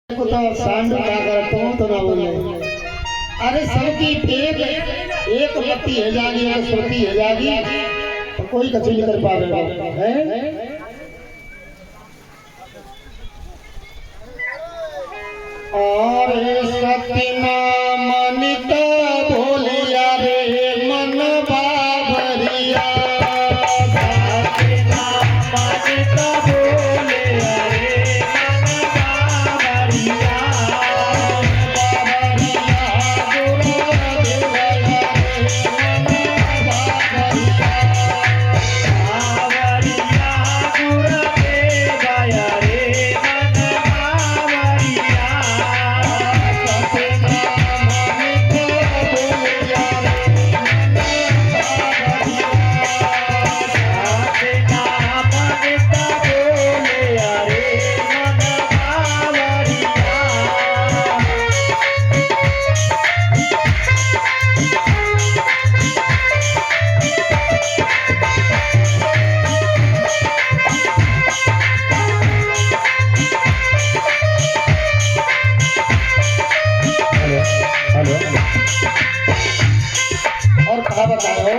को तो सांडू क्या कर तो ना बोले। अरे सबकी एक बत्ती है जागी एक श्रुति है जागी तो कोई कछु नहीं कर पा रहे है। और सती नाम नित बोलिया रे मन बाबरिया और कहा बताओ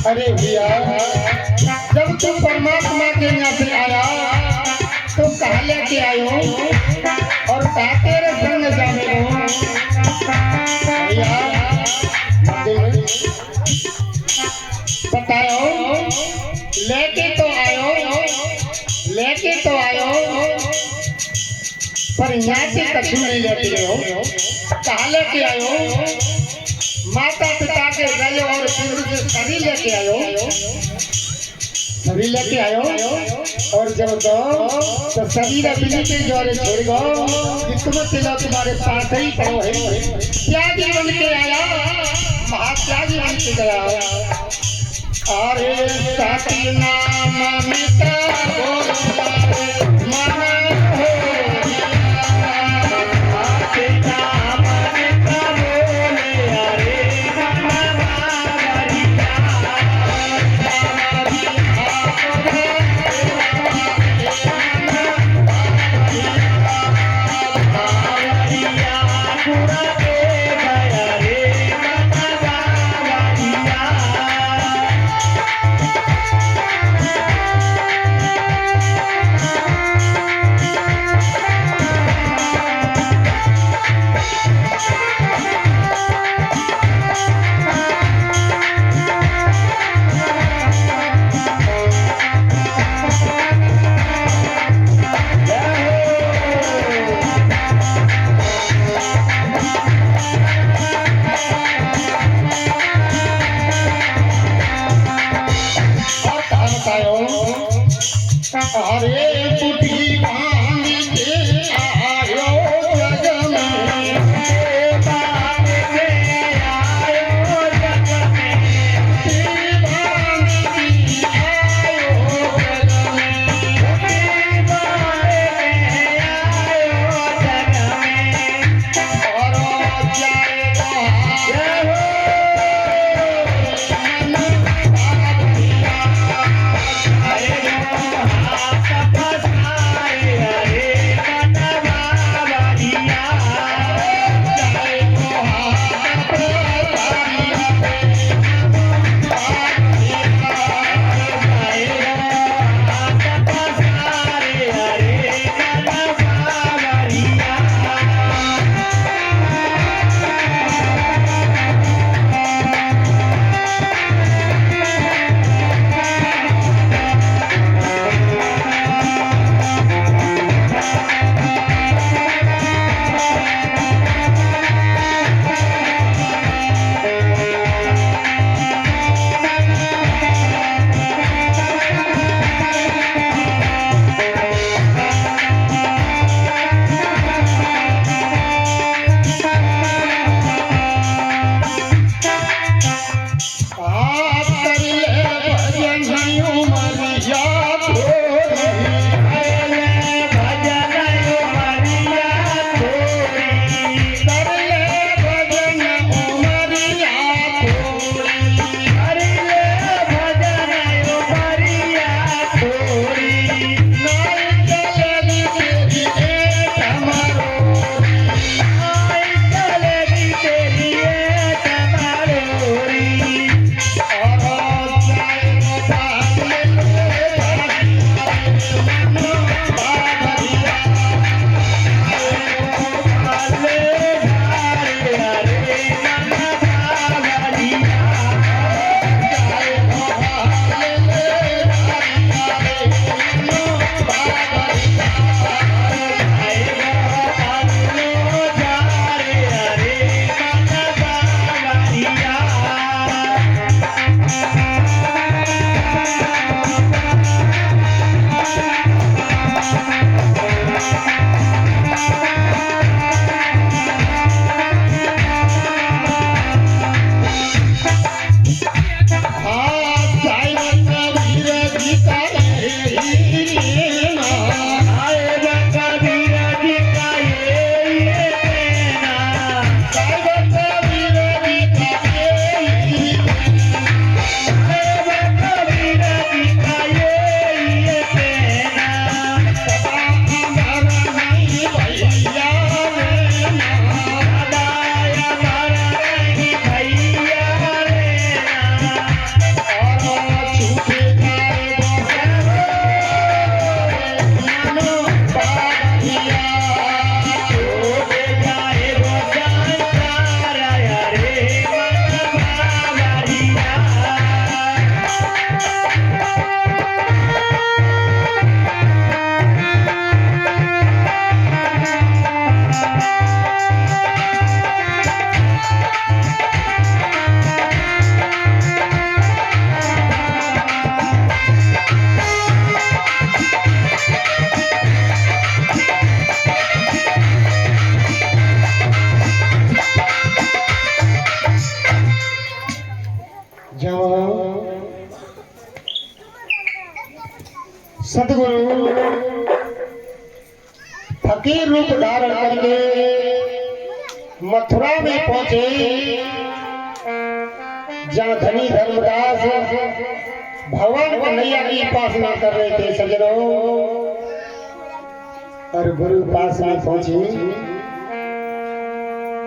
अरे भैया जब तुम परमात्मा के यहाँ से आया तो कहा लेके आयो और तेरे संग जाने हो भैया बताओ लेके तो आयो पर यहाँ से कछु नहीं लेते हो। कहा लेके आयो माता पिता के गले और पितृ के सभी लेके आयो और जब तो सभी रबी के जोरे छोड़ गो कि तुम तिलो तुम्हारे पास ही पड़ो है। त्यागी बन के आया महात्यागी बन के गया। अरे सती नाम मित्र जब सदगुरु फकीर रूप धारण करके मथुरा में पहुंचे, जहां धनी धर्मदास भगवान कन्हैया की उपासना कर रहे थे सजनों। और गुरु पास में पहुंची,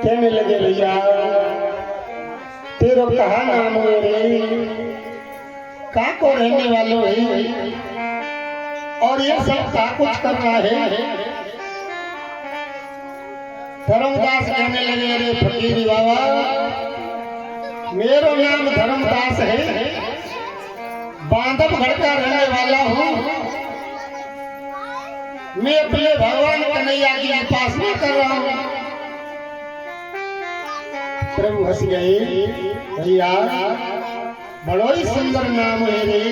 कहने लगे भैया तेरो कहा नाम हुए रे, का को रहने वालों है और ये सब का कुछ कर रहा है। धर्मदास कहने लगे अरे फकीर बाबा मेरा नाम धर्मदास है, बांधवगढ़ का रहने वाला हूँ, मैं अपने भगवान कन्हैया की उपासना कर रहा हूँ। प्रभु हंस गए, भैया बड़ा ही सुंदर नाम है रे,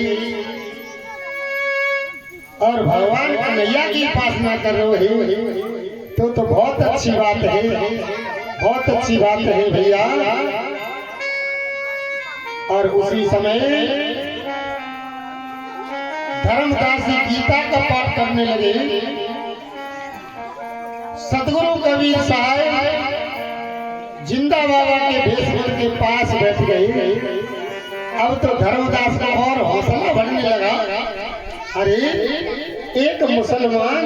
और भगवान कन्हैया की उपासना कर रहे हो तो बहुत अच्छी बात है, बहुत अच्छी बात है भैया। और उसी समय धर्मदास गीता का पाठ करने लगे। सदगुरु कबीर साहब जिंदा बाबा के भेष के पास बैठ गए। अब तो धर्मदास का और हौसला बढ़ने लगा, अरे एक मुसलमान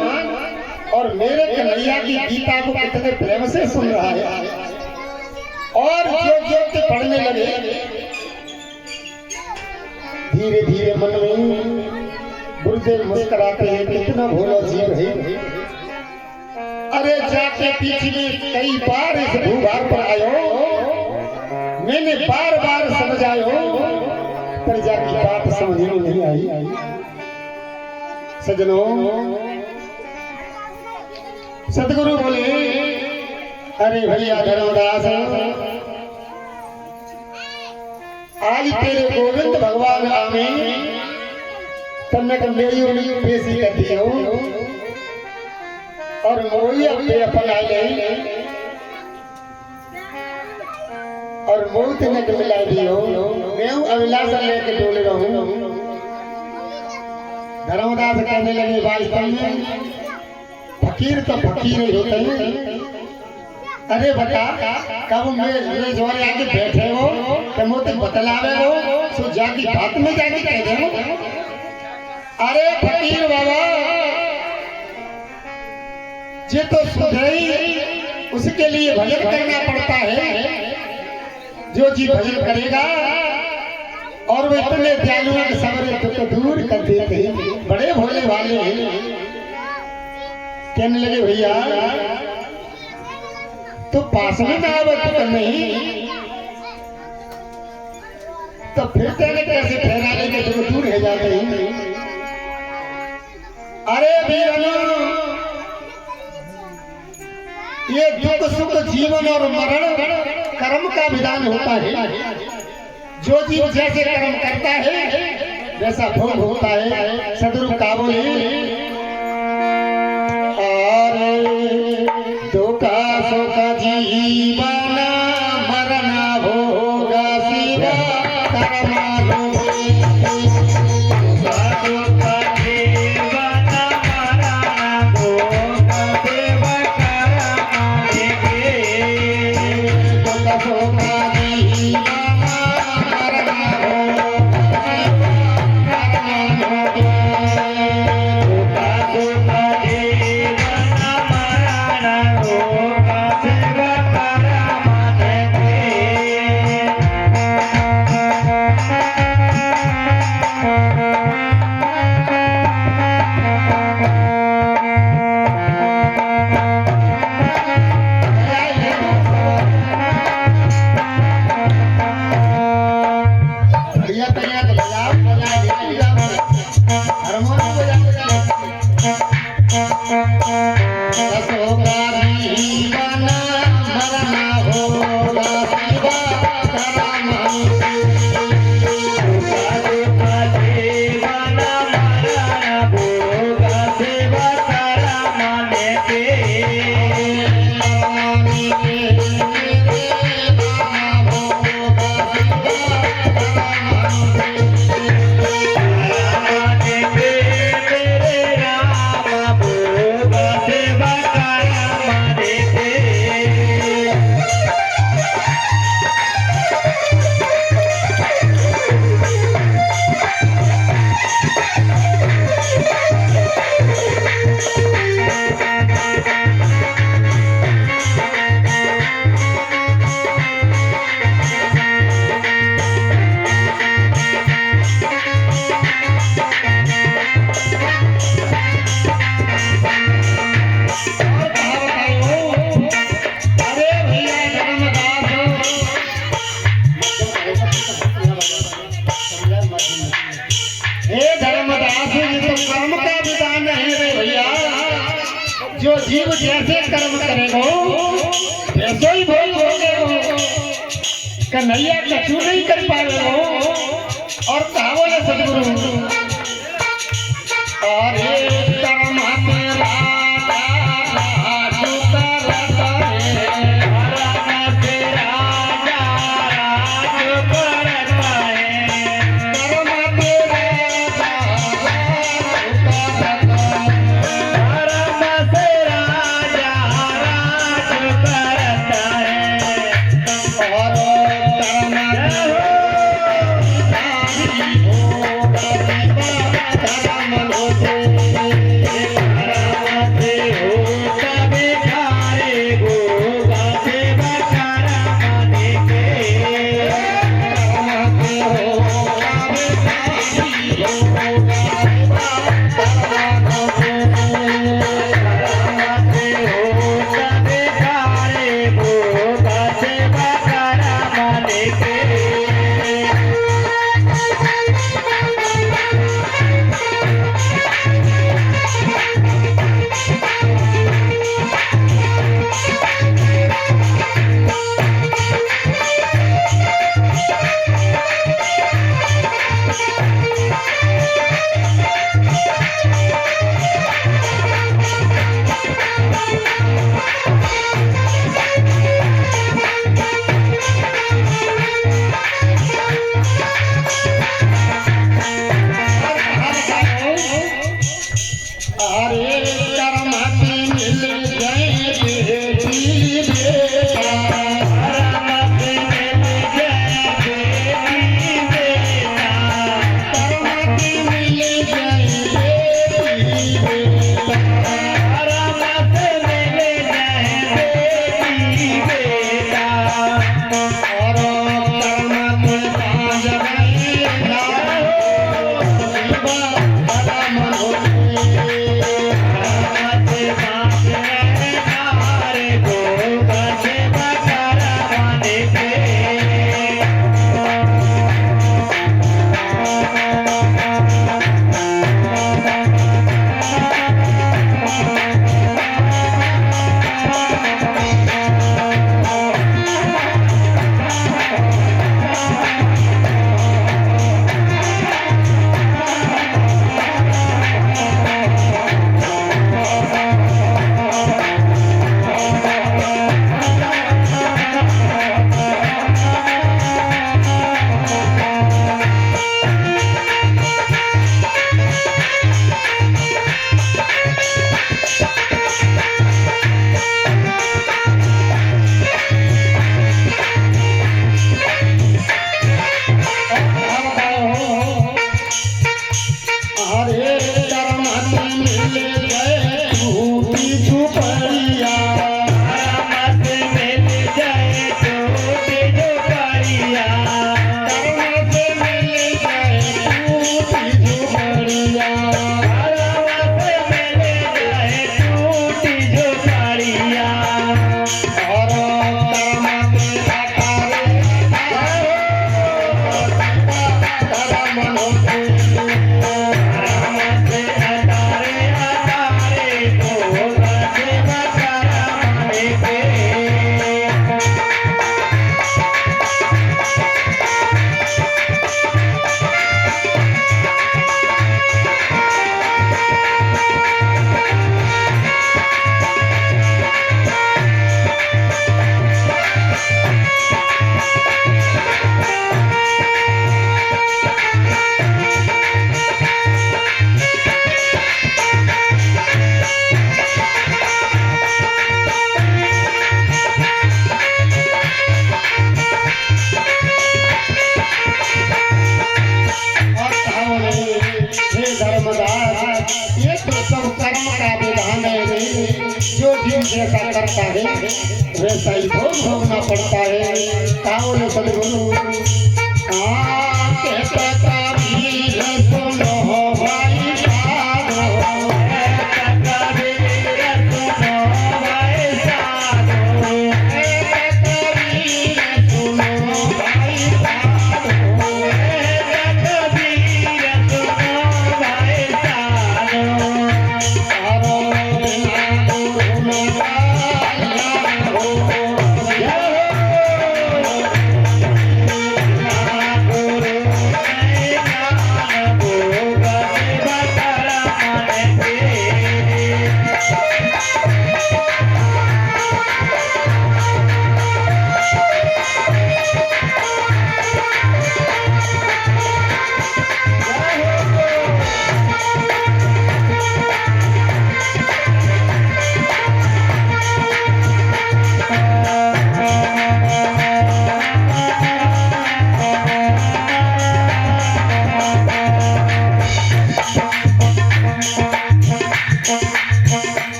और मेरे कन्हैया की गीता को कितने प्रेम से सुन रहा है। और जो पढ़ने लगे, धीरे धीरे मन में गुरुदेव मुस्कुराते हैं, कितना भोला जीव है। अरे जाके पीछे में कई बार इस भूभार पर आयो, मैंने बार बार समझायो, पर जाकी बात समझ में नहीं आई। सजनों सदगुरु बोले अरे भैया धर्मदास आज तेरे गोविंद भगवान आवे तन्नक मेरी पेशी कर दियो और मोई अपने अपन आ गई और मोई तन्नक मिला दियो, मैं अभिलाषा लेके डोले रहूं। धर्मदास कहने लगे वास्तव में फकीर तो फकीर ही होते हैं। अरे बता कब मैं जोरे आके बैठे हो तो मुझे बतलावे हो सो जाकी बात में जाके कह दे। अरे फकीर बाबा जे तो सुधरी उसके लिए भजन करना पड़ता है। जो जी भजन करेगा और वो इतने दयालुओं के सबरे तो दूर कर देते हैं, बड़े भोले वाले हैं। कहने लगे भैया तो पास में ना आवत तो नहीं, तो फिर तेरे कैसे ठहरा लेके दूर दूर है जाते हैं। अरे वीरनो ये दुख सुख जीवन और मरण कर्म का विधान होता है। जो जीव जैसे कर्म करता है वैसा भोग होता है। सदगुरु का बोले दुखा सुख जीवन मरण भोग शिव कर्म Shiva Para जो जीव जैसे कर्म करेगो वैसे ही भोग भोगेगो। कन्हैया कछु नहीं कर पाएगो। और कहा बोले सदगुरु और कर्म तेरा जैसा करता है वैसा ही भोग भोगना पड़ता है। कावल सदगुरु Oh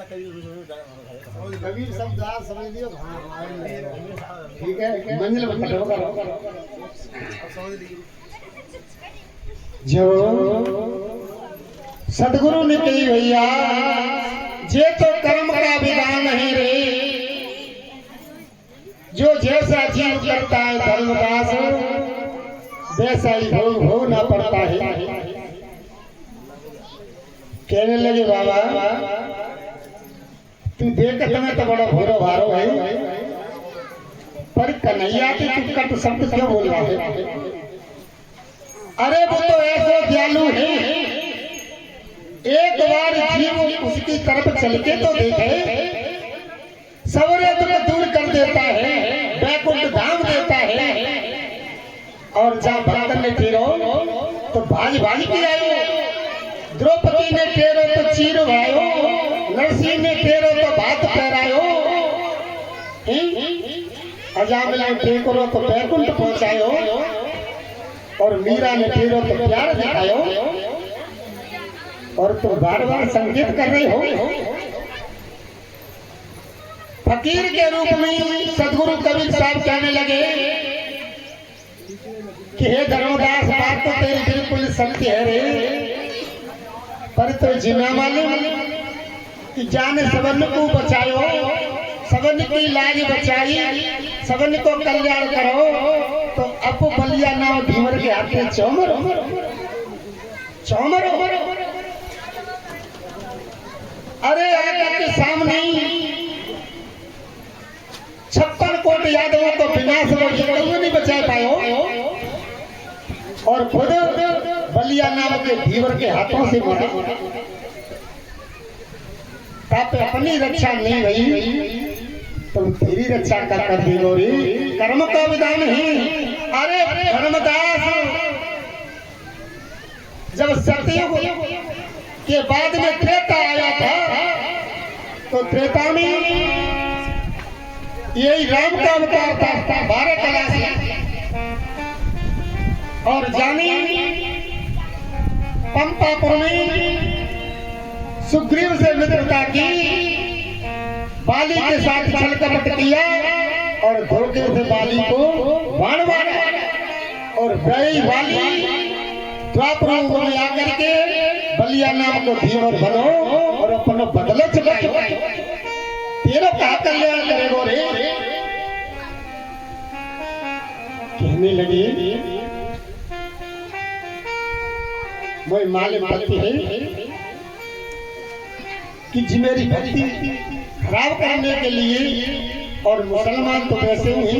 कबीर शब्द आप समझ लियो, ठीक है, मंजिल बताओ करो। जो सदगुरु ने कही भैया जे तो कर्म का विधान है रे, जो जैसा जीव करता है धर्मदास वैसा ही हो ना पड़ता है। कहने लगे बाबा तू देख तुम्हें तो बड़ा भूरो भारो है, पर कन्हैया की तू कट शब्द क्यों बोल रहा है? अरे वो तो ऐसा दयालु है, एक बार जीव उसकी तरफ चल के तो देखे, सवरे दुख दूर कर देता है, वैकुंठ धाम देता है। और जब भक्तन ने टेरो तो भाज भाज के आयो, द्रौपदी ने टेरो तो चीर भायो, नरसिंह ने टेरो तो भात पहरायो, अजामिल ने टेरो तो वैकुंठ पहुंचायो, और मीरा ने टेरो तो प्यार दिखायो, और तुम बार बार संकेत कर रहे हो। फकीर के रूप में सदगुरु कबीर साहब कहने लगे कि हे धर्मदास बात तो तेरी बिल्कुल सत्य है रे, पर तो जिम्मा मालूम कि जाने सबन को बचायो, सबन की लाज बचाई, सबन को कल्याण करो, तो अब बलिया नाव भीमर के हाथ में चौमर चौमर। अरे आका के सामने 56 कोट यादवों को विनाश नहीं बचा पायो, और खुद बलिया नाम के धीवर के हाथों से मरा। ताप अपनी रक्षा नहीं भई तुम तेरी रक्षा कर दी गोरी, कर्म का विधान है। अरे धर्मदास जब सतयुग के बाद में त्रेता आया था, तो त्रेता में यही राम का अवतार था 12 कला से, और जाने पंपापुर में सुग्रीव से मित्रता की, बाली के साथ छल कपट किया, और धोखे से बाली को बाण मारा, और गई बाली द्वापर में आकर के बलिया नाम को धीवर बनो, और अपना बदला चुकायो, तेरा कहा कल्याण करेगो रे। कहने लगे वही मालूम पड़ती है कि जी मेरी भक्ति खराब करने के लिए, और मुसलमान तो वैसे ही,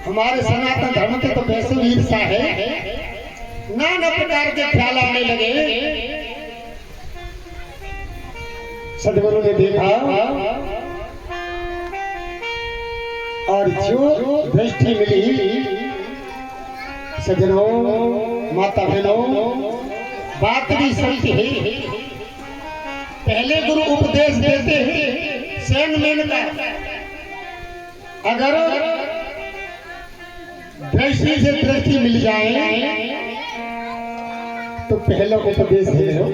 हमारे सनातन धर्म के तो वैसे ही ईर्षा है, नाना प्रकार के ख्याल आने लगे। सदगुरु ने देखा और जो दृष्टि मिली, सज्जनों माता बहनों बात भी सही है। पहले गुरु उपदेश देते हैं सैन मेन का, अगर दृष्टि से दृष्टि मिल जाए तो पहला उपदेश दे दो,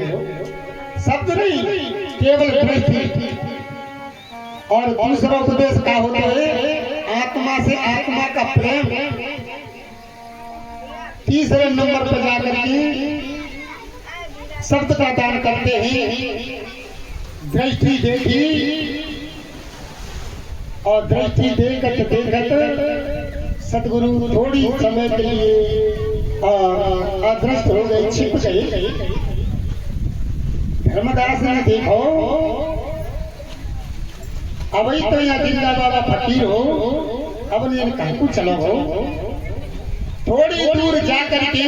शब्द नहीं केवल दृष्टि। और दूसरा उपदेश क्या होता है? आत्मा से आत्मा का प्रेम। तीसरे नंबर पर जाकर के शब्द का दान करते हैं। दृष्टि देखी और दृष्टि देखत देखत सदगुरु थोड़ी समय के लिए अदृष्ट हो गए, छिप गए। धर्मदास ने देखो अब तो यहाँ जिंदा बाबा फकीर हो, अब ने कहीं को चलो हो। थोड़ी दूर जाकर के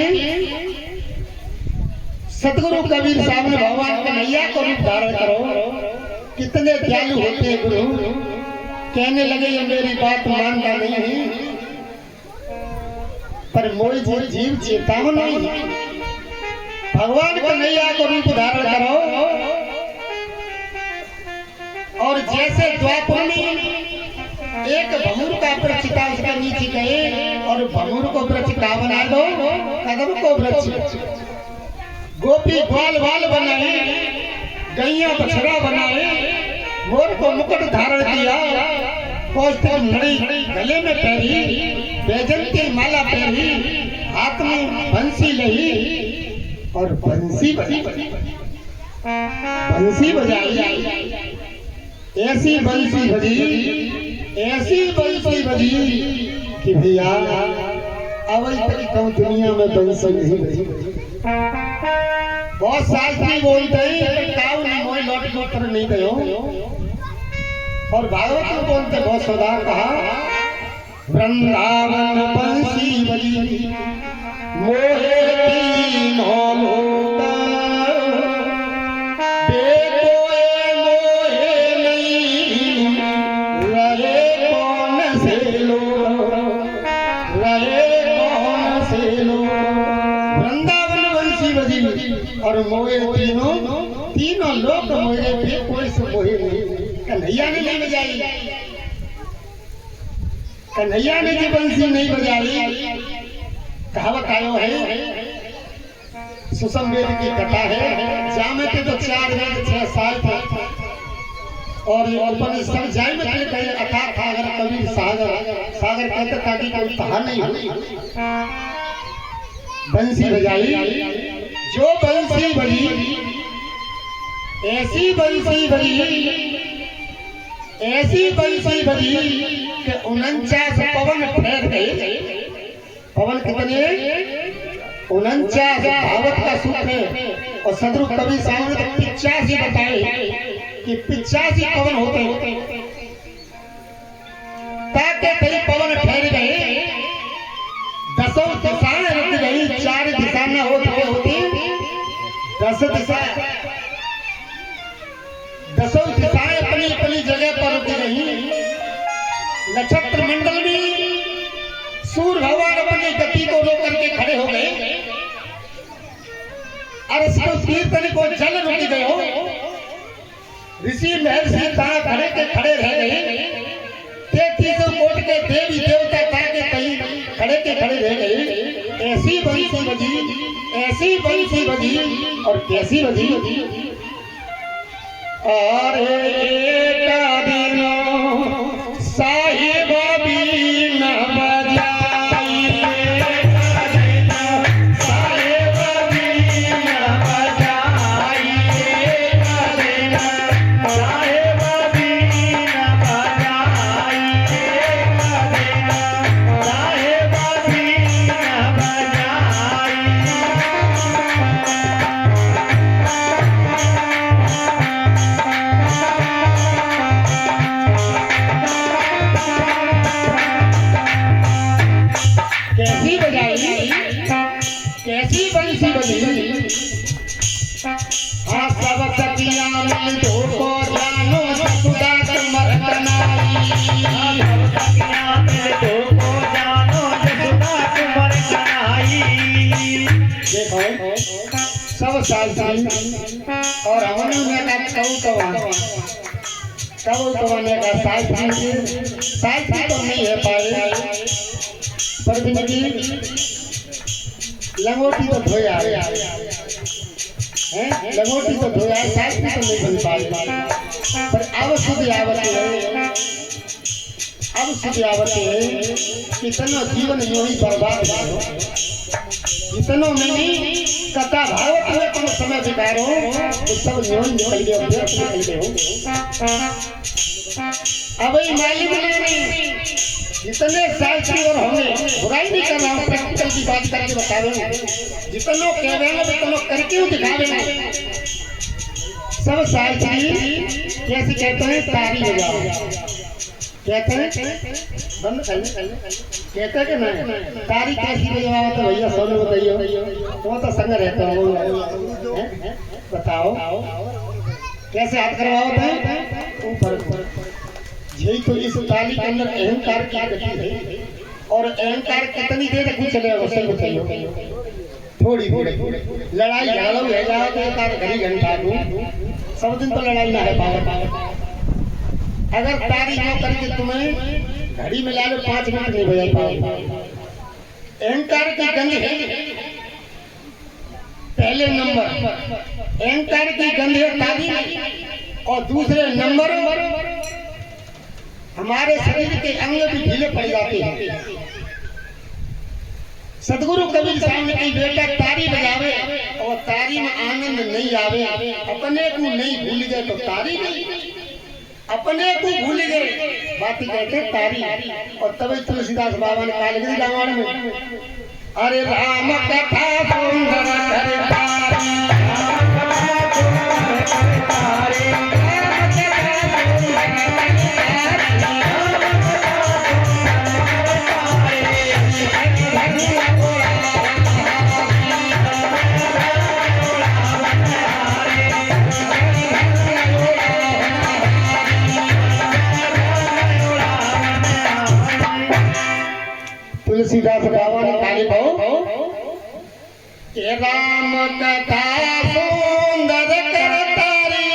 सतगुरु कबीर साहब ने भगवान कन्हैया को रूप धारण करो। कितने दयालु होते हैं गुरु। कहने लगे ये मेरी बात मानता नहीं है, पर मोई जीव चेतावन नहीं। भगवान कन्हैया को रूप धारण करो और जैसे द्वापर में एक भमूर का वृक्ष था, उसके नीचे गए और भमूर को वृक्ष का बना दो, कदम को वृक्ष। गोपी ग्वाल बाल बनाए, गैया बछड़ा बनाए, मोर को मुकुट धारण किया, कौस्तुभ मणि गले में पहरी, बैजंती माला पहरी, हाथ में बंसी लही और बंसी बजाई। ऐसी बंसी बजी कि भैया अवल तक कहूँ दुनिया में बंसी नहीं बजी। बहुत शास्त्री बोलते हैं काऊ ने मोई लौट को तर नहीं गयो, और भागवत में बोलते बहुत सदा कहा वृंदावन बंसी बजी मोहे तीनों लोक, बेकोए मोहे नहीं रहे कौन से लोग, रहे कौन से लोग। वृंदावन बंसी बजी और मोहे तीनों लोग मोहे, बेकोए से मोहे नहीं। कन्हैया ने नहीं बजाई, कन्हैया ने जी बंसी नहीं बजाई। कहावत आयो है, सुसम वेद की कथा है, जामे के तो 4 वेद 6 साल थे, और उपनिषद जाय में कहे अथा था अगर कबीर सागर कहते ताकि कोई कहा नहीं हो। बंसी बजाई, जो बंसी बजी, ऐसी बंसी बजी कि 49 पवन फैल गए। पवन कितने? 49 भागवत का सूत्र है, और सदरु कवि साहब ने 85 बताए कि 85 पवन होते ताकि कई पवन फैल गए, 10 दिशाएं रुक गई, 4 दिशा न होती 10 दिशा, 10 दिशाएं अपनी अपनी जगह पर रुक गई। नक्षत्र मंडल में सूर्य भगवान अपनी गति को रोक करके खड़े हो गए, और इसको कीर्तन को जल रुक गए हो। ऋषि महर्षि खड़े के खड़े रह गए, 33 कोट के देवी देवता ताके कहीं खड़े के खड़े रह गए। ऐसी बंसी बजी और कैसी बजी, और एक दिन साहिब बीन बजाई, साहिब बीन बजाई, साहिब बीन बजाई, साहिब बीन बजाई। कैसी बजाई, कैसी बंसी बजी। हाँ सब सखिया मिल दो को जानो सुधा तुमर कनाई, सब सखिया मिल दो को जानो सुधा तुमर कनाई। देखो सब शास्त्री और हमने का कवाने का शास्त्री तो नहीं है पाए, पर जिंदगी लंगोटी तो धोया है, लंगोटी तो धोया है, शास्त्री तो नहीं बन पाए। पर अब शुद्ध आवत है कितना जीवन यूं ही बर्बाद हो, इतनों में नहीं कथा भावत में तुम समय बितारो, तो सब यूं निकल गए, व्यर्थ निकल गए हो। अब ये मालिक ने जितने शास्त्री और हमें बुराई नहीं कर रहा हूँ, प्रैक्टिकल की बात करके बता रहे हैं, जितनों कह रहे हैं जितनों करके दिखा रहे हैं। सब शास्त्री कैसे कहते हैं तारी बजाओ, कहते हैं बंद कहते हैं कि नहीं तारी कैसी बजाओ, तो भैया सोने बताइए, तो संग रहता हूँ, बताओ कैसे हाथ करवाओ थे ऊपर। यही तो इस ताली के अंदर अहंकार की गति है, और अहंकार कितनी देर तक चलेगा सही बताइए। थोड़ी लड़ाई झगड़ा है जाओ तो एक आध घंटा दूं, सब दिन तो लड़ाई ना है पावर। अगर तारी न करके तुम्हें घड़ी में ला लो 5 मिनट नहीं बजा पाओगे। अहंकार की गंध है पहले नंबर, एंकर की गंधे ताली और दूसरे नंबर हमारे शरीर के अंग भी ढीले पड़ जाते हैं। सदगुरु कबीर साहब ने कही बेटा तारी बजावे और तारी में आनंद नहीं आवे, अपने को नहीं भूल गए तो तारी नहीं, अपने को भूल गए बात कहते तारी। और तभी तुलसीदास बाबा ने कहा लिखी रामायण में, अरे राम कथा सुंदर करे तारी, तुलसीदास बाबा ने काली भाव के राम कथा सुंदर कर तारी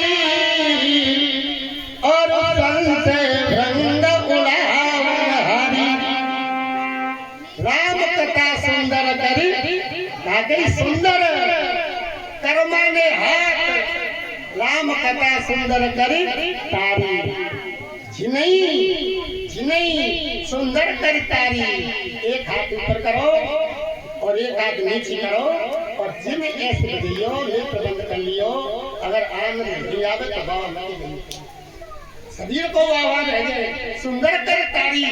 और संत भ्रंग उड़ावन हरि। राम कथा सुंदर करी गई सुंदर कर्माने हाथ, राम कथा सुंदर करी तारी जिनई सुंदर कर तारी। एक हाथ ऊपर करो और एक हाथ नीचे करो और जिन ऐसे बजियो नेत्र बंद कर लियो, अगर आनंद नहीं आवे तो बाबा मत शरीर को आवाज रह जाए सुंदर कर तारी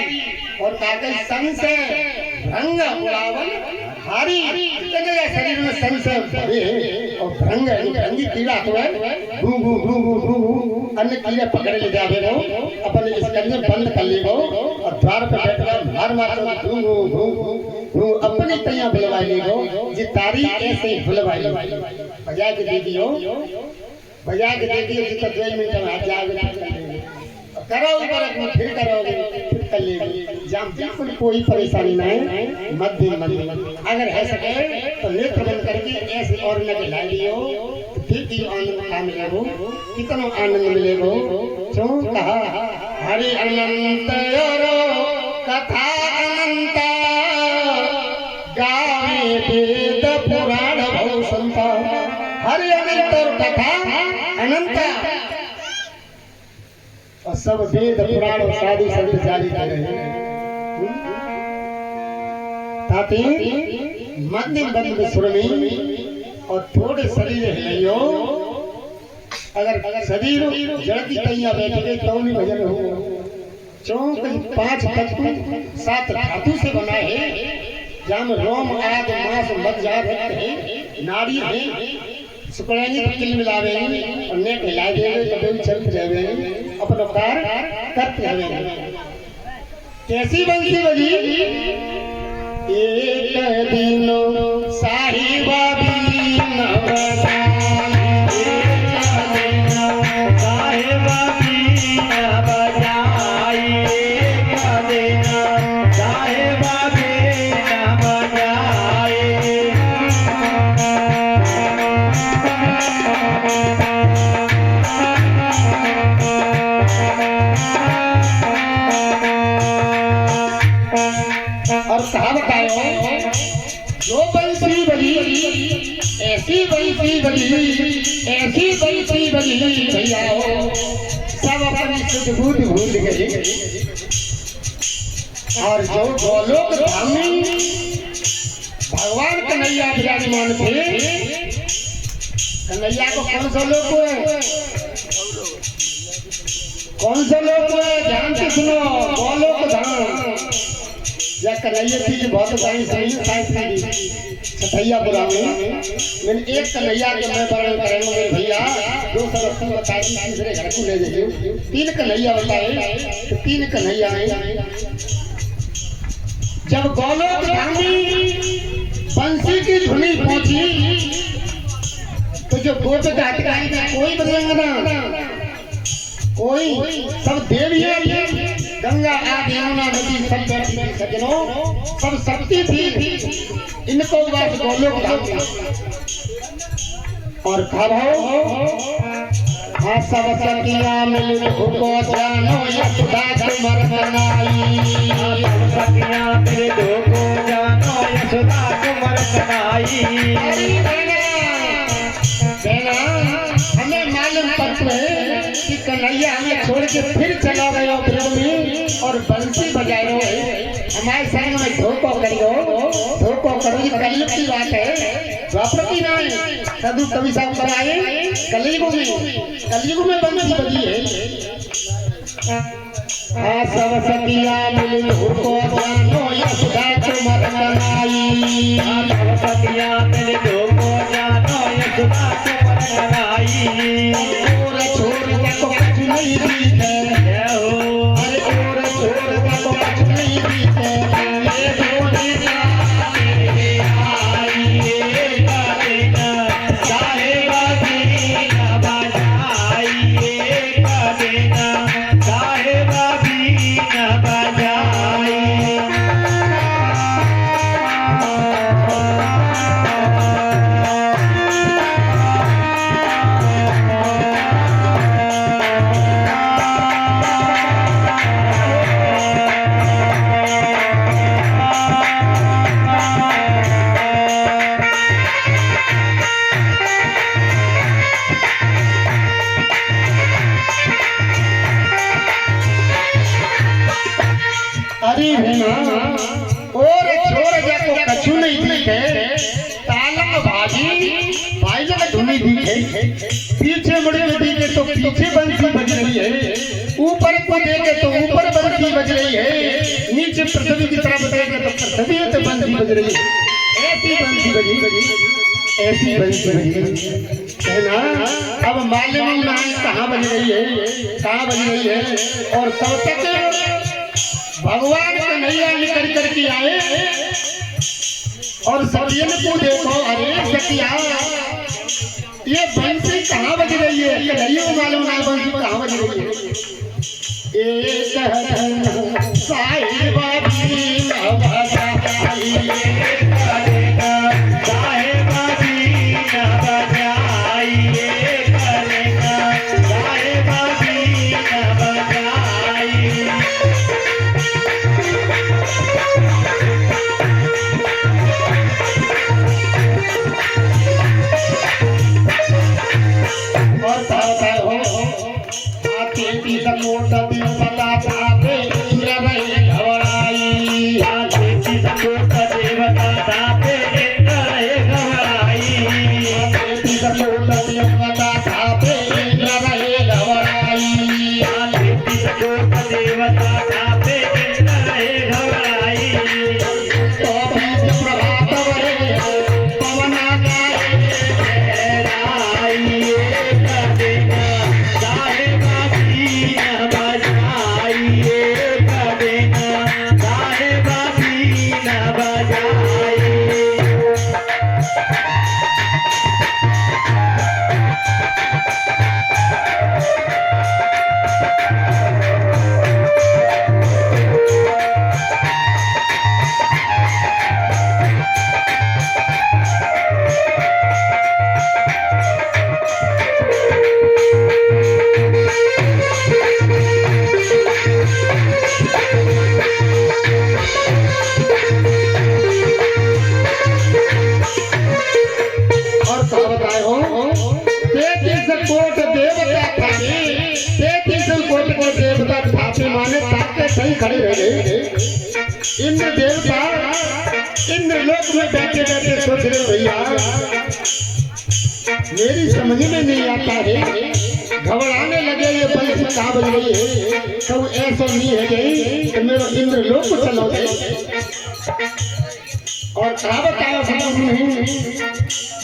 और कागज सन से भ्रंग उड़ावन हारी। इतने शरीर में सन से भरे और भ्रंग भ्रंगी कीड़ा तो है भू भू भू भू भू अन्य कीड़े पकड़ ले जावे वो अपन इसके अंदर बंद कर ले वो और द्वार पे बैठ कर मार मार कर भू भू भू भू अपनी तैयार बुलवा ले वो जी तारी ऐसे बुलवा ले बजा के दे दियो, बजा के दे दियो जितना 2 मिनट में आ जाएगा करो ऊपर फिर करोगे फिर कर लेंगे जाम बिल्कुल कोई परेशानी नहीं। मध्य अगर है सके तो नेत्र बंद करके ऐसे और लगे ला लियो तो फिर भी आनंद का मिलेगो, कितना आनंद मिलेगो। क्यों कहा हरि अनंत कथा अनंत गावे वेद पुराण भव संता। हरि अनंत और कथा अनंत और सब वेद पुराण और साधु संत जारी कर रहे हैं। ताते मध्यम बंद सुर में और थोड़े शरीर हिलाइयो, अगर शरीर जड़ती तैया बैठ गई तो नहीं भजन हो। चौक 5 तत्व 7 धातु से बना है, जहाँ में रोम आद मांस मज्जा रक्त है, नाड़ी है, सुकड़ेंगे तो किल मिलावेंगे और नेक हिला देंगे तो भी चलते रहेंगे, अपना कार्य करते रहेंगे। कैसी बंसी बजी एक दिन साहिबा बीन बजाई, साहिबा बीन बजाई, एक दिन साहिबा बीन बजाई। और कहावत आयो जो बंसी बजी ऐसी बंसी बजी ऐसी बंसी बजी भैया सब अपनी शुद्ध बुद्धि भूल गए। और जो गोलोक धाम में भगवान कन्हैया विराजमान थे, कन्हैया को कौन सा लोक है, कौन सा लोक है ध्यान से सुनो, गोलोक धाम या कन्हैया की बहुत सारी सतैया बुरा में मैंने एक कन्हैया के मैं वर्णन करेंगे भैया, 2 सरस्वती बताई तीसरे घर को ले जाइए। 3 कन्हैया बताए तो 3 कन्हैया हैं। जब गोलोक धाम बंसी की धुनी पहुंची तो जो गोप गायिकाएं कोई बदलेंगे ना, कोई सब देवियां गंगा आदि यमुना नदी सब सज्जनों सब शक्ति थी, इनको बस गोलोक धाम और हाँ सब सखिया मिल को जानो यशोदा तुमर बनाई, सखिया मिल को जानो यशोदा तुमर बनाई। के फिर चला गया ब्रज में और बंसी बजाए रहे हमारे संग में धोखो करो ये कलयुग की बात है द्वापर की ना है साधु कवि साहब कराए कलयुग में बंसी बजी है सब सतिया मिल धोखो जानो यशोदा तुमर मनाई सब सतिया मिल धोखो जानो यशोदा तुमर मनाई और छोड़ के को कुछ नहीं दिखे अरे और छोड़ के को कुछ नहीं दिखे ये धोनी मेरे आई ये करेगा साहेबा भी ना बजाई ये करेगा साहेबा भी ना बजाई अरे और छोड़ जाको कछु नहीं दिखे तालम भाई जगह धुनी दिखे पीछे मुड़े में दिखे तो पीछे बंसी बज रही है ऊपर को देखे तो ऊपर बंसी बज रही है नीचे पृथ्वी की तरफ देखे तो पृथ्वी तो बंसी बज रही है ऐसी बंसी बजी है ना अब मालूम नहीं कहाँ बज रही है और तब तक भगवान का नैया निकल करके आए और सतियन को देखो अरे सतिया ये बंसी कहाँ बज रही है कहियो मालूम ना बंसी कहाँ बज रही है एक साहिबा भी न बजाई साहिबा भी न बजाई साहिबा भी न बजाई सही खड़े रहे इंद्र देवता इंद्र लोक में बैठे बैठे सोच रहे भैया मेरी समझ में नहीं आता है घबराने लगे ये बंसी कहाँ बज रही है तो ऐसा नहीं है गई कि मेरा इंद्र लोक को चलो और कहा बताओ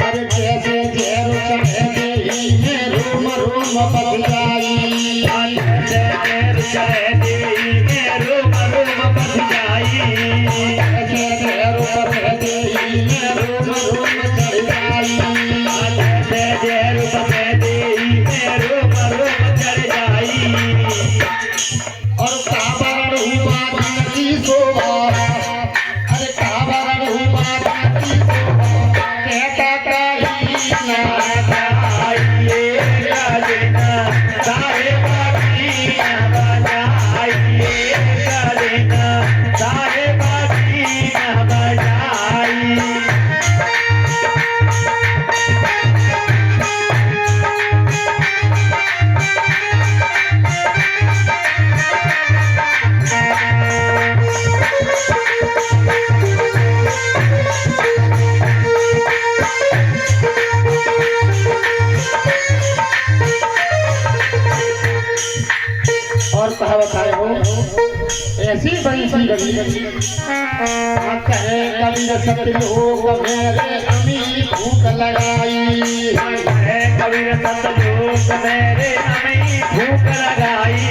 अरे जैसे जैरो चढ़े में रोम रोम बदलाई कहता कहे कबीर सतलोक मेरे अमी भूख लगाई, कहे कबीर सतलोक मेरे अमी भूख लगाई,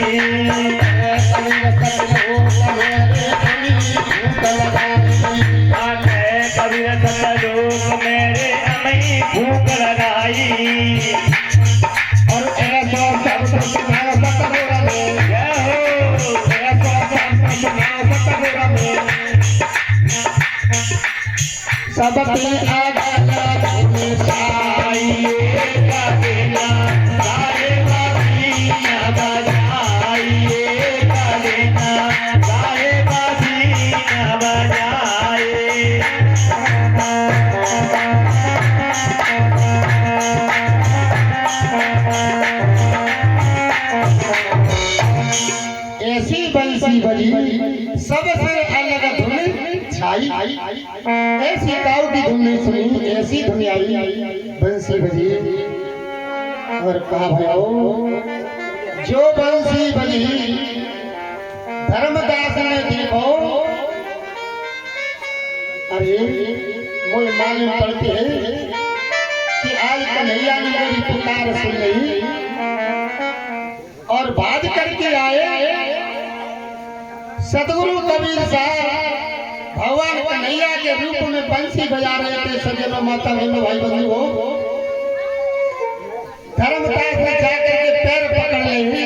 कबीर सतलोक मेरे अमी भूख लगाई, कहे कबीर सतलोक मेरे अमी भूख लगाई। और ऐसा सब सुनाओ सतलोक में, जय हो। ऐसा सब सुनाओ सतलोक में, सबके आगे में आइए कबीरा सारे बाजीना बजाइए, कबीरा सारे बाजीना बजाए। ऐसी बंसी बजी सबसे अलग धुन छाई, ऐसी ताऊ की धुन नहीं सुनी, ऐसी धुन आई बंसी बजी। और कहा भाई जो बंसी बजी धर्मदास ने देखो, अरे मुझे मालूम पड़ती है कि आज कन्हैया ने मेरी पुकार सुन ली और बात करके आए सतगुरु कबीर साहब भगवान कन्हैया के रूप में बंसी बजा रहे थे। सज्जनों, माता बहनों, भाई बंधुओं, धर्मदास ने जाकर के पैर पकड़ लिए,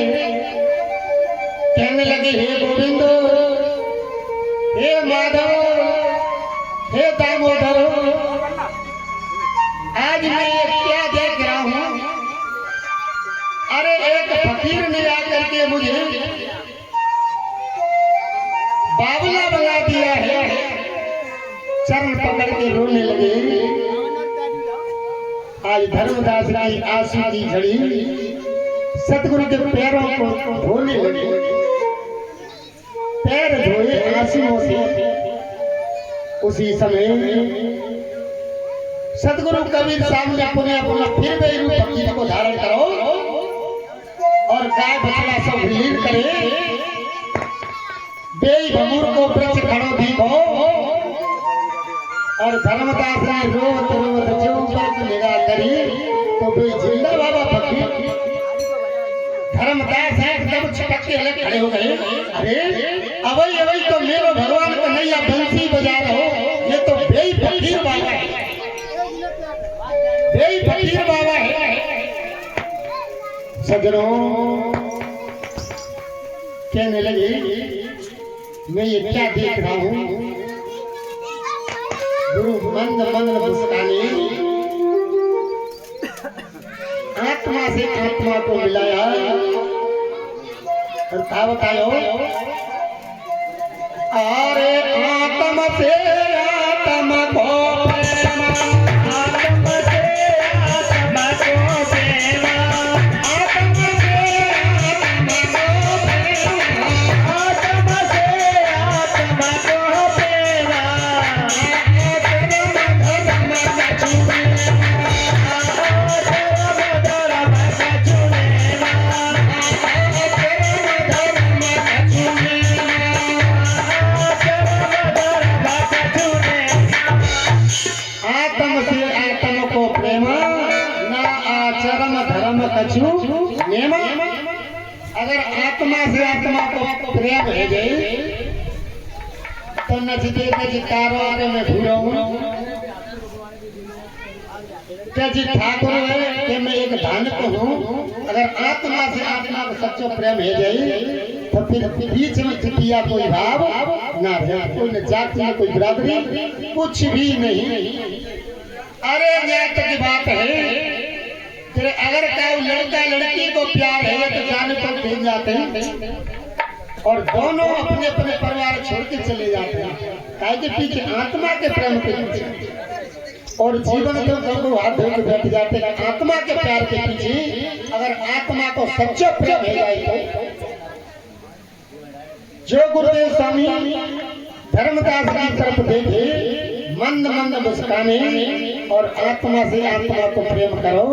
कहने लगे हे गोविंद, हे माधव, हे दामोदर, आज मैं क्या देख रहा हूँ। अरे एक फकीर ने आकर के मुझे बाबला बना दिया है। चरण पकड़ के रोने लगे। आज धर्मदास की आंसू की झड़ी सतगुरु के पैरों को धोने लगे, पैर धोए आंसुओं से। उसी समय सतगुरु कबीर साहब ने अपना फिर वे रूप फकीर को धारण करो और गाय बछड़ा सब लीन करे, बेई भमूर को वृक्ष खड़ो दीपो। और धर्मदास ने रोत रोत जो ऊपर निगाह करी तो बे जिंदा बाबा फकीर। धर्मदास एकदम छटक के अलग खड़े हो गए। अरे अवई अवई तो मेरो भगवान कन्हैया बंसी बजा रहे हो, ये तो बेई फकीर बाबा है, बेई फकीर बाबा है। सज्जनों, कहने लगे मैं ये क्या देख रहा हूँ। गुरु मंद मंद मुस्काने, आत्मा से आत्मा को मिलाया और था बताओ, अरे आत्मा से आत्मा को प्रेम, आत्मा से आत्मा को प्रेम, आत्मा से आत्मा को प्रेम, आत्मा से आत्मा को प्रेम। आत्म से आत्म को प्रेम, ना आचरम धर्म कछु नेम। अगर आत्मा से आत्मा को प्रेम है गई तो नचदे जी तारो के मैं भूलो क्या जी ठाकुर है कि मैं एक धानक हूँ। अगर आत्मा से आत्मा को सच्चो प्रेम है गई तो फिर बीच में चिटिया कोई भाव ना रहे, कोई न जाति न कोई बिरादरी, कुछ भी नहीं। अरे जात की बात है, फिर अगर कोई लड़का लड़की को प्यार है तो जाने पर भेज जाते हैं और दोनों अपने अपने परिवार छोड़ के चले जाते हैं। काहे के पीछे आत्मा के प्रेम के पीछे, और जीवन तो सबको हाथ धो के बैठ जाते हैं आत्मा के प्यार के पीछे। अगर आत्मा को सच्चा प्रेम है जाए तो जो गुरुदेव स्वामी धर्मदास की तरफ देखे, मंद मंद मुस्काने और आत्मा से आत्मा को प्रेम करो।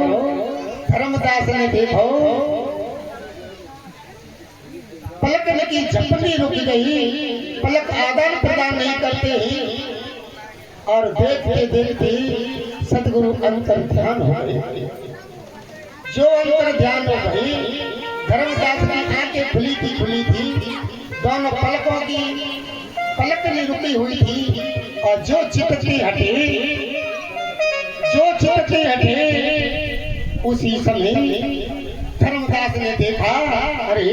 धर्मदास ने देखो पलक लगी झपकी रुक गई, पलक आदान प्रदान नहीं करते हैं और देखते देखते सतगुरु अंतर ध्यान हो गए। जो अंतर ध्यान हो गई, धर्मदास की आंखें खुली थी, दोनों पलकों की पलक नहीं रुकी हुई थी और जो चितकती हटे उसी समय धर्मदास ने देखा, अरे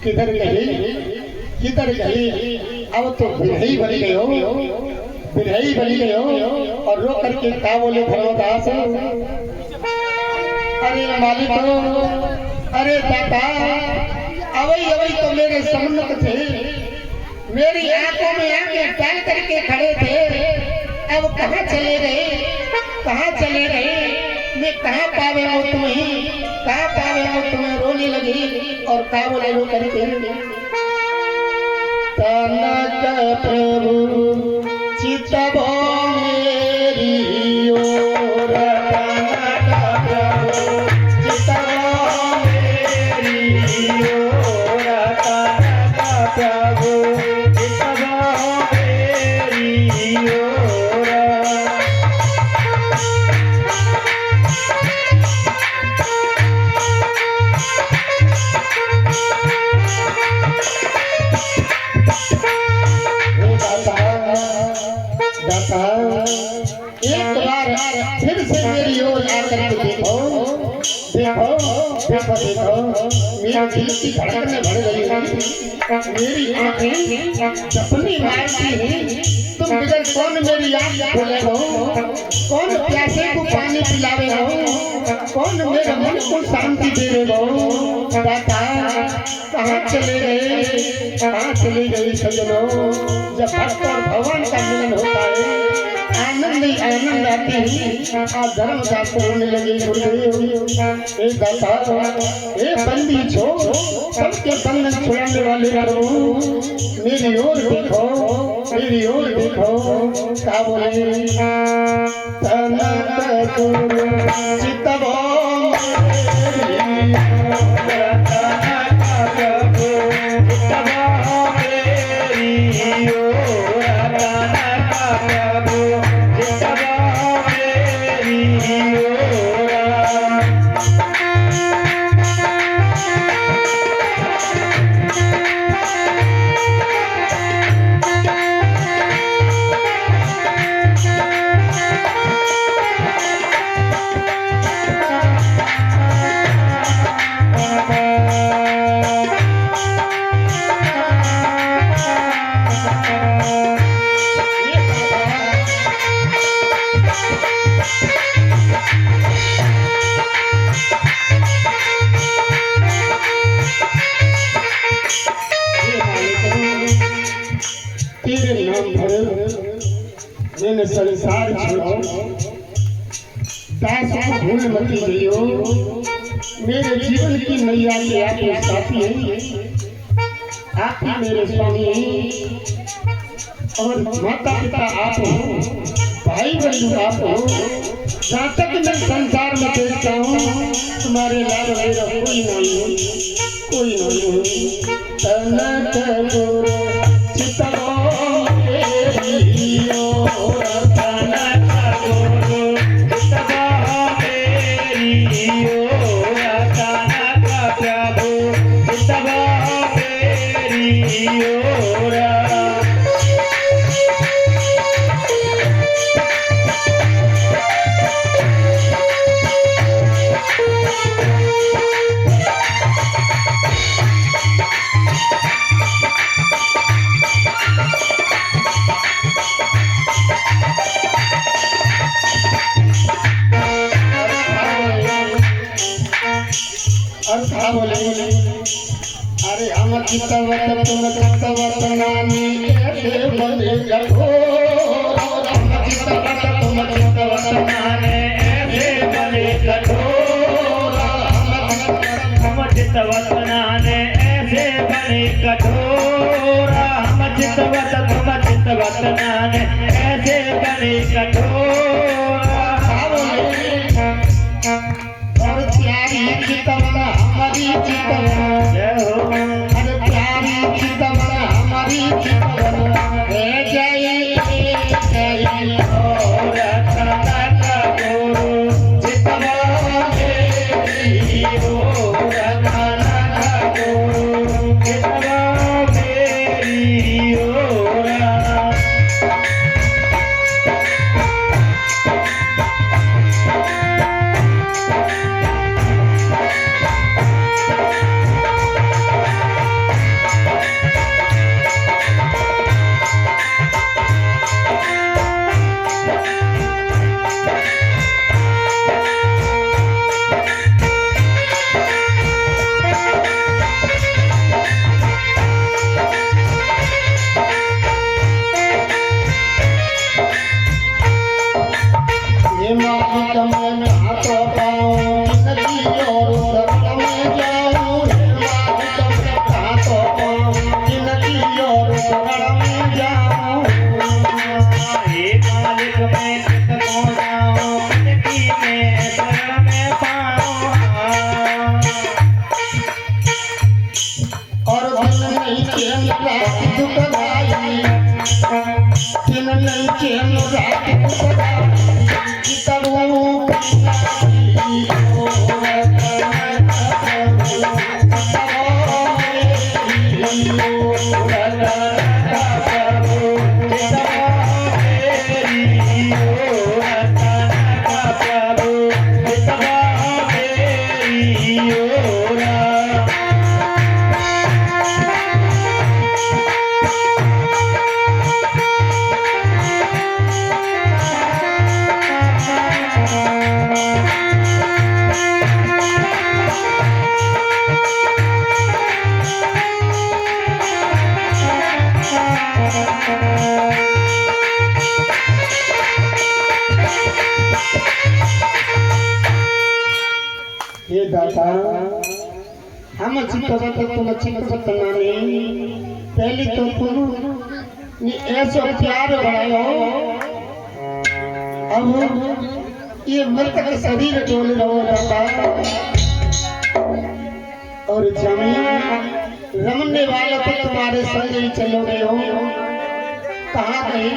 किधर गए, अब तो बिरही बन गए हो। और रो करके क्या बोले धर्मदास, अरे मालिक, अरे दाता, अवई तो मेरे सम्मुख थे, मेरी आंखों में आंखें डाल करके खड़े थे, अब कहाँ चले गए, मैं कहाँ पावे हो तुम्हें, रोने लगी और क्या बोले रो करके, तनक प्रभु चितबो मेरी ओर, तनक प्रभु चितबो मेरी ओर, तनक प्रभु चितबो मेरी ओर। एक बार फिर से मेरी ओर आकर के देखो, मेरी दिल की धड़कनें बढ़ रही हैं, मेरी आंखें झपकी मारती हैं, तुम बगैर कौन मेरी आंख खोले हो, कौन प्यासे को पानी पिलावे हो, कौन मेरे मन को शांति दे रहे हो। दाता कहाँ चले गए सजनों, जब भक्त और भगवान का मिलन होता है आनंद ही आनंद आती है। आज धर्मदास रोने लगे, ए दाता, ए बंदी छोड़, सबके बंधन छुड़ाने वाले प्रभु, मेरी ओर देखो, क्या बोले, तनक गुरु चितबो मेरी ओर, तनक प्रभु चितबो मेरी ओर, तनक प्रभु चितबो मेरी ओर। तेरे नाम भर मैंने संसार छोड़ो, दास को भूल मत गयो, मेरे जीवन की नैया के आप साथी हैं, आप ही मेरे स्वामी हैं और माता पिता आप हो, भाई बंधु आप हो। जहाँ तक मैं संसार में देखता हूँ तुम्हारे लाल मेरा कोई नहीं। तनक गुरु चितबो मेरी ओर, तनक गुरु चितबो मेरी ओर, तनक प्रभु चितबो मेरी ओर। बोले अरे हम चितवत तुम चितवत नानी ऐसे बने कठोर, हम चितवत तुम चितवत नानी ऐसे बने कठोर, हम चितवत नानी ऐसे बने कठोर, हम चितवत तुम चितवत नानी ऐसे बने कठोर। और प्यारी चितवत हमारी चितवत हे दाता हम चिंता तुम चिंता नहीं पहले तो तुम ऐसा प्यार बढ़ायो अब ये मृतक शरीर डोल रहो दाता और जमीन रमने वाला तो तुम्हारे संग ही चलोगे हो कहाँ गई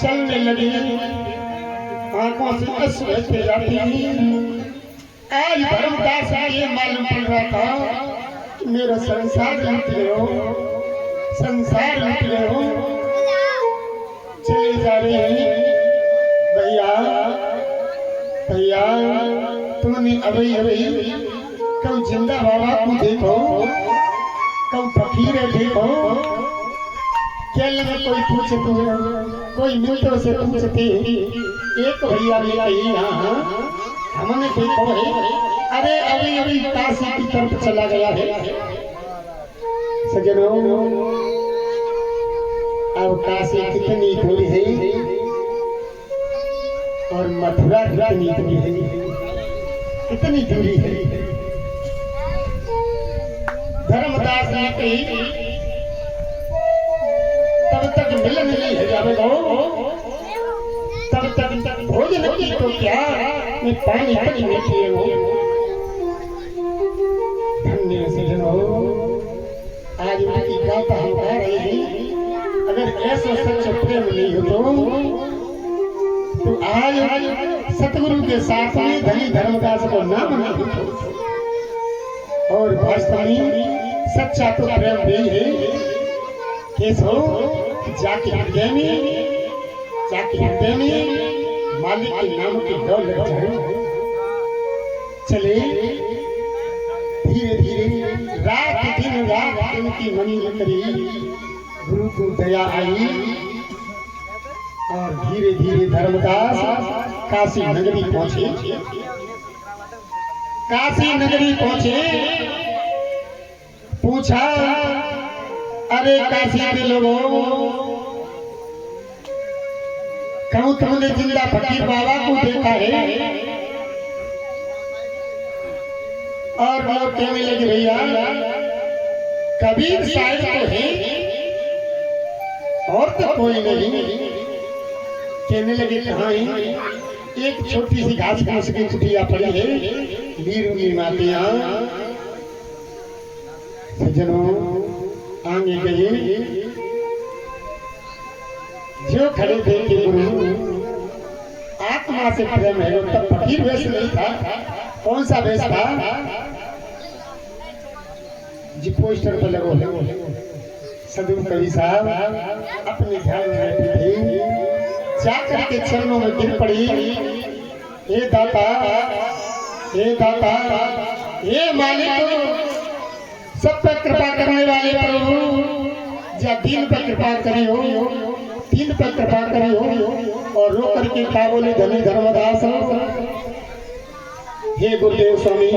चलने लगी आंखों से अश्रु बहते जाती आज धर्मदास को ये मालूम पड़ रहा था कि मेरा संसार लूट ले हो चले जा रहे हैं भैया भैया तुमने अभी कब जिंदा बाबा को देखो कब फकीर देखो केल में कोई पूछे तो कोई मिलते से पूछते एक भैया मिला ही यहाँ हमने देखो है अरे अभी काशी की तरफ चला गया है सजनों अब काशी कितनी दूर है और मथुरा कितनी दूर है कितनी दूरी है धर्मदास ने कही तब तक मिलन नहीं है जावे तब तक भोजन की तो क्या मैं पानी तक नहीं पिए हो धन्य सजनों आज उनकी गाथा हम गा रहे हैं अगर ऐसा सच्चा प्रेम नहीं हो तो आज सतगुरु के साथ में धनी धर्मदास को नाम नहीं हो और वास्तव में सच्चा तो प्रेम भी है कैसो जाके हृदय में मालिक के नाम की दौड़ लग जाए चले धीरे धीरे रात दिन की मनी करी गुरु को दया आई और धीरे धीरे धर्मदास काशी नगरी पहुंचे पूछा अरे काशी के लोगों कहूं तुमने जिंदा फकीर बाबा को देखा है और लोग कहने लगे भैया कबीर साहिब तो है और तो कोई नहीं कहने लगे कहाँ एक छोटी सी घास फूस की कुटिया पड़ी है लीरूली मातियां सज्जनों आगे गए जो खड़े थे कि गुरु आत्मा से प्रेम है तब फकीर वेश नहीं था कौन सा वेश था जी पोस्टर पर लगो सदगुरु कवि साहब अपने ध्यान में बैठे थे जाकर के चरणों में गिर पड़ी हे दाता हे मालिक सब पर कृपा करने वाले प्रभु जा दीन पर कृपा करी हो दीन पर कृपा करी हो और रो करके का बोले धनी धर्मदास हे गुरुदेव स्वामी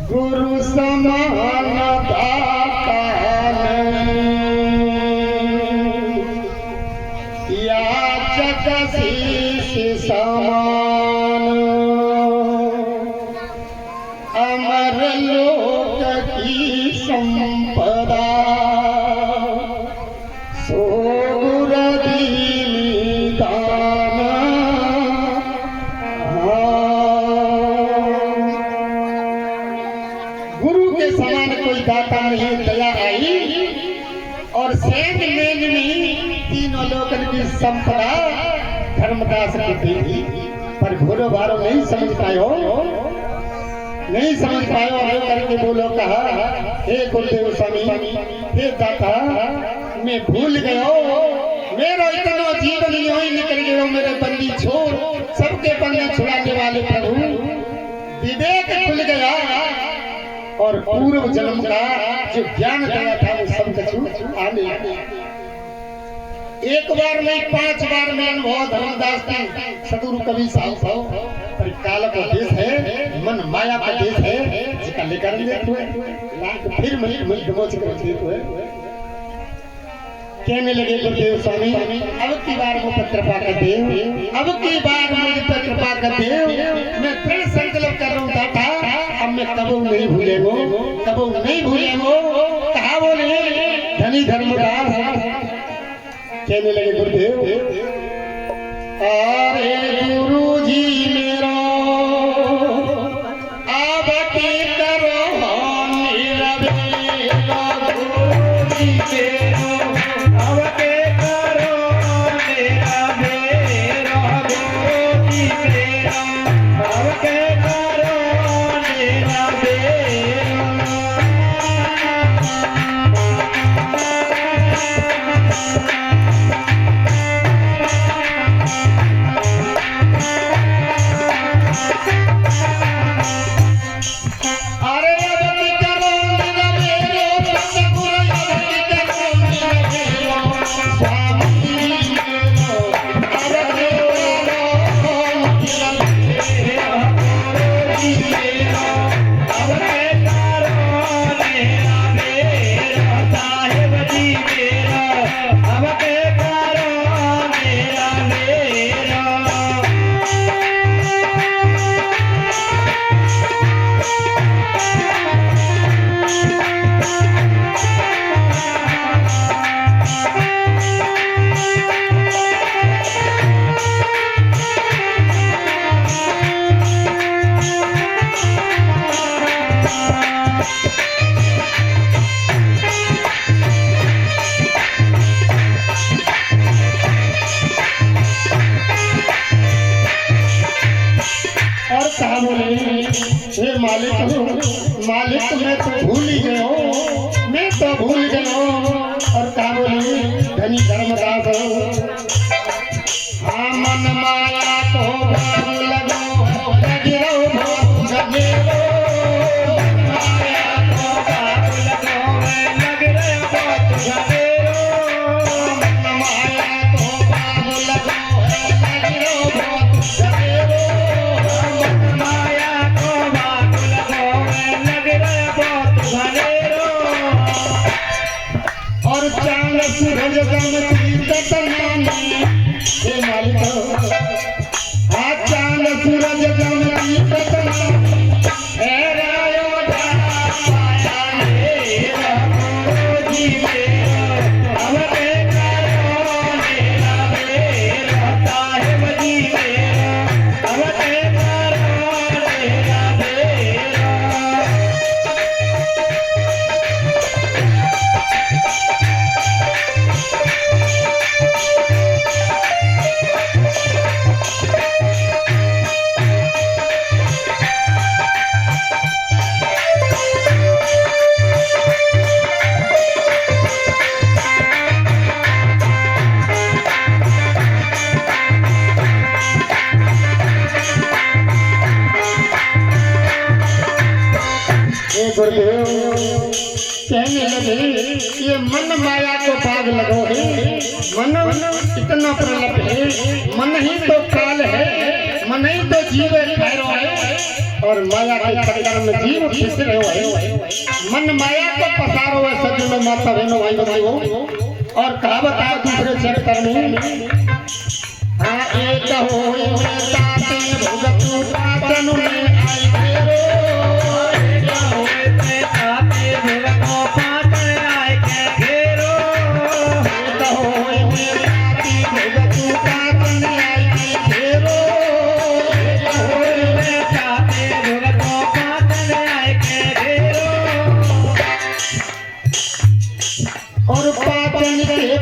गुरु समान दाता या जगदीश समान अमर लोक की संपदा सो गुरु दान। गुरु के समान कोई दाता नहीं, दया आई और सेठ मेघनी तीनों लोकन की संपदा धर्मदास को दे दी। पर घोरो भारो नहीं समझ पायो, नहीं समझ पायो। आयो करके बोलो कहा, हे गुरुदेव स्वामी, हे दाता, मैं भूल गयो, मेरा इतना जीवन यूं ही निकल गयो, मेरे बंदी छोड़, सबके बंदी छुड़ाने वाले प्रभु, विवेक खुल गया और पूर्व जन्म का जो ज्ञान दिया था वो सब कुछ आने एक बार नहीं 5 बार में अनुभव धर्मदास की सदगुरु कवि साहब पर काल का देश है, मन माया का देश है, जिसका लेकर देते हुए लाख फिर मैं दमोच कर देते हुए कहने लगे गुरुदेव स्वामी, अब की बार मुझ पर कृपा कर दे, अब की बार मुझ पर कृपा कर दे। मैं दृढ़ संकल्प कर रहा था, अब मैं कबू नहीं भूलेगो, कबू नहीं भूलेगो। कहा बोले धनी धर्मदास कहने लगे गुरुदेव, अरे गुरुजी मेरा अब की करो मेरा बेला, गुरुजी मेरा अब के करो मेरा बेला, गुरुजी मेरा अब के करो मेरा बेला। हे मालिक मैं तो भूल ही गयो, मैं तो भूल गयो। और कहा बोले धनी धर्मदास, हाँ मन माया को भाग लगो, लगे रहो लगे रहो, माया को भाग लगो, लगे रहो लगे रहो, मन माया को भाग लगो, लगे रहो लगे रहो, मन माया को भाग लगो, लगे रहो लगे रहो। और चांद सूरज गम तीर्थ तनानी, हे मालिक आज चांद सूरज गम तीर्थ तनानी, हे रायो पाया मेरा गुरुजी मेरा, अब के करो मेरा मेरा साहिब जी मेरा, अब के करो मेरा मेरा। गुरुदेव कहने लगे ये मन माया को भाग लगो है, मन इतना प्रलप है, मन ही तो काल है, मन ही तो जीव भैरव है और माया के चक्कर में जीव फिस रहे हो। मन माया को पसारो है सज्जनों माता बहनों भाई बंधुओं। और कहावत है दूसरे चैप्टर में, हाँ एक हो ताते भगतु पाचन में आई फेरो, पाचन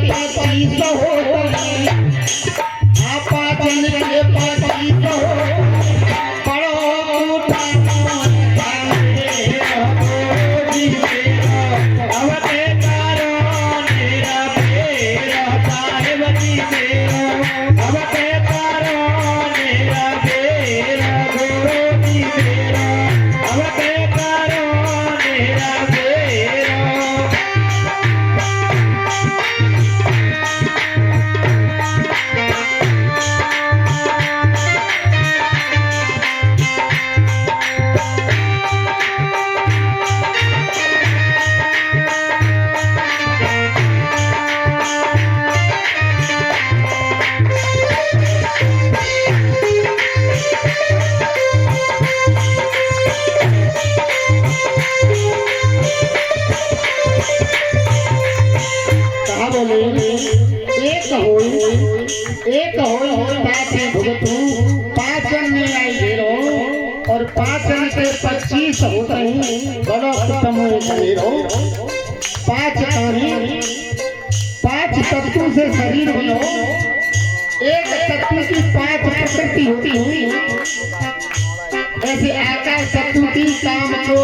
पच्चीस होतई पाचन के 25 हो पड़ो एक होई पाछे भुगतू पाचन में आई घेरो और पाचन के 25 होते हैं बड़ो खत्म हो घेरो पांच तानी 5 तत्व से शरीर बनो एक तत्व की 5 प्रकृति होती हुई ऐसे आकाश तत्व की काम क्रोध